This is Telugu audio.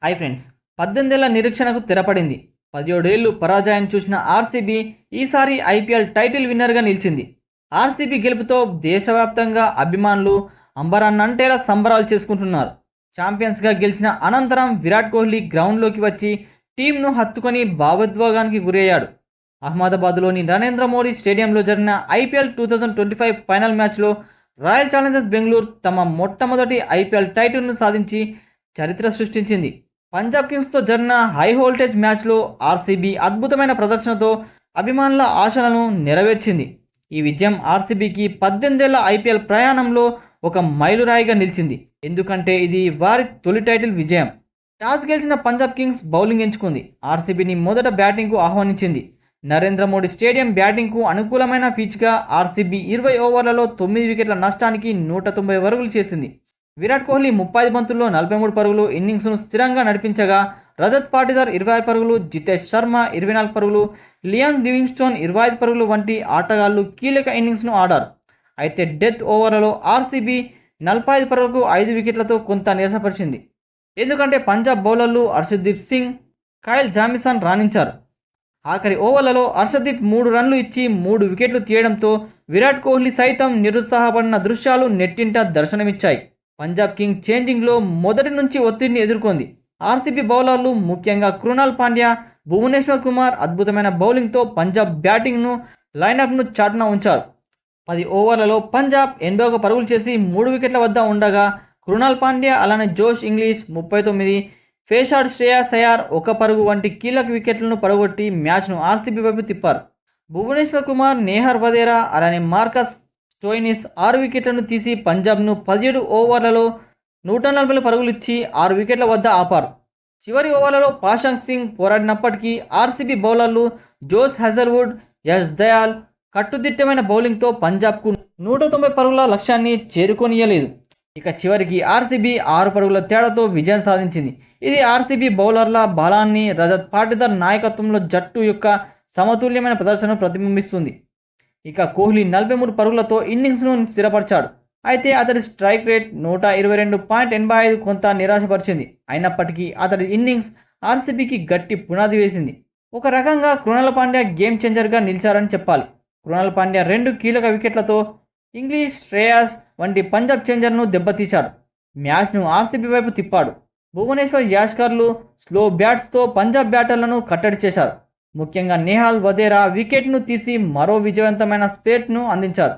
Hi friends. 18 ఏళ్ల నిరీక్షణకు తెరపడింది. 17 ఏళ్లు పరాజయం చూసిన ఆర్సీబీ ఈసారి ఐపీఎల్ టైటిల్ విన్నర్గా నిలిచింది. ఆర్సీబీ గెలుపుతో దేశవ్యాప్తంగా అభిమానులు అంబరాన్నంటేలా సంబరాలు చేసుకుంటున్నారు. ఛాంపియన్స్గా గెలిచిన అనంతరం విరాట్ కోహ్లీ గ్రౌండ్లోకి వచ్చి టీంను హత్తుకొని భావోద్వేగానికి గురయ్యాడు. అహ్మదాబాద్లోని నరేంద్ర మోడీ స్టేడియంలో జరిగిన ఐపీఎల్ 2025 ఫైనల్ మ్యాచ్లో రాయల్ ఛాలెంజర్స్ బెంగళూరు తమ మొట్టమొదటి ఐపీఎల్ టైటిల్ను సాధించి చరిత్ర సృష్టించింది. పంజాబ్ కింగ్స్తో జరిగిన హై వోల్టేజ్ మ్యాచ్లో ఆర్సీబీ అద్భుతమైన ప్రదర్శనతో అభిమానుల ఆశలను నెరవేర్చింది. ఈ విజయం ఆర్సీబీకి 18 ఏళ్ల ఐపీఎల్ ప్రయాణంలో ఒక మైలురాయిగా నిలిచింది. ఎందుకంటే ఇది వారి తొలి టైటిల్ విజయం. టాస్ గెలిచిన పంజాబ్ కింగ్స్ బౌలింగ్ ఎంచుకుంది. ఆర్సీబీని మొదట బ్యాటింగ్కు ఆహ్వానించింది. నరేంద్ర మోడీ స్టేడియం బ్యాటింగ్కు అనుకూలమైన పిచ్గా ఆర్సీబీ 20 ఓవర్లలో 9 వికెట్ల నష్టానికి 190 పరుగులు చేసింది. విరాట్ కోహ్లీ 35 బంతుల్లో 43 పరుగులు ఇన్నింగ్స్ను స్థిరంగా నడిపించగా రజత్ పాటిదార్ 20 పరుగులు, జితేష్ శర్మ 24 పరుగులు, లియాన్ లివింగ్స్టోన్ 25 పరుగులు వంటి ఆటగాళ్లు కీలక ఇన్నింగ్స్ను ఆడారు. అయితే డెత్ ఓవర్లలో ఆర్సీబీ 45 పరుగులకు 5 వికెట్లతో కొంత నిరాశపరిచింది. ఎందుకంటే పంజాబ్ బౌలర్లు హర్షదీప్ సింగ్, కైల్ జామిసన్ రాణించారు. ఆఖరి ఓవర్లలో హర్షదీప్ 3 రన్లు ఇచ్చి 3 వికెట్లు తీయడంతో విరాట్ కోహ్లీ సైతం నిరుత్సాహపడిన దృశ్యాలు నెట్టింట దర్శనమిచ్చాయి. పంజాబ్ కింగ్ చేంజింగ్లో మొదటి నుంచి ఒత్తిడిని ఎదుర్కొంది. ఆర్సీబీ బౌలర్లు ముఖ్యంగా కృణాల్ పాండ్యా, భువనేశ్వర్ కుమార్ అద్భుతమైన బౌలింగ్తో పంజాబ్ బ్యాటింగ్ను లైనప్ను చాటున ఉంచారు. 10 ఓవర్లలో పంజాబ్ 81 పరుగులు చేసి 3 వికెట్ల వద్ద ఉండగా కృణాల్ పాండ్యా అలానే జోష్ ఇంగ్లీష్ 39, ఫేషాడ్ శ్రేయాస్ అయ్యార్ 1 పరుగు వంటి కీలక వికెట్లను పడగొట్టి మ్యాచ్ను ఆర్సీబీ వైపు తిప్పారు. భువనేశ్వర్ కుమార్, నేహర్ వదేరా అలానే మార్కస్ స్టోయినిస్ 6 వికెట్లను తీసి పంజాబ్ను 17 ఓవర్లలో 140 పరుగులు ఇచ్చి 6 వికెట్ల వద్ద ఆపారు. చివరి ఓవర్లలో పాషాంగ్ సింగ్ పోరాడినప్పటికీ ఆర్సీబీ బౌలర్లు జోస్ హెజల్వుడ్, యష్ దయాల్ కట్టుదిట్టమైన బౌలింగ్తో పంజాబ్కు 190 పరుగుల లక్ష్యాన్ని చేరుకోనియలేదు. ఇక చివరికి ఆర్సీబీ 6 పరుగుల తేడాతో విజయం సాధించింది. ఇది ఆర్సీబీ బౌలర్ల బలాన్ని, రజత్ పాటిదార్ నాయకత్వంలో జట్టు యొక్క సమతుల్యమైన ప్రదర్శనను ప్రతిబింబిస్తుంది. ఇక కోహ్లీ 43 పరుగులతో ఇన్నింగ్స్ను స్థిరపరిచాడు. అయితే అతడి స్ట్రైక్ రేట్ 122.85 కొంత నిరాశపరిచింది. అయినప్పటికీ అతడి ఇన్నింగ్స్ ఆర్సీబీకి గట్టి పునాది వేసింది. ఒక రకంగా కృణాల్ పాండ్యా గేమ్ చేంజర్గా నిలిచారని చెప్పాలి. కృణాల్ పాండ్యా 2 కీలక వికెట్లతో ఇంగ్లీష్, శ్రేయాస్ వంటి పంజాబ్ చేంజర్ను దెబ్బతీశాడు. మ్యాచ్ను ఆర్సీబీ వైపు తిప్పాడు. భువనేశ్వర్, యాష్కర్లు స్లో బ్యాట్స్తో పంజాబ్ బ్యాటర్లను కట్టడి చేశారు. ముఖ్యంగా నేహాల్ వదేరా వికెట్ను తీసి మరో విజయవంతమైన స్పేట్ను అందించారు.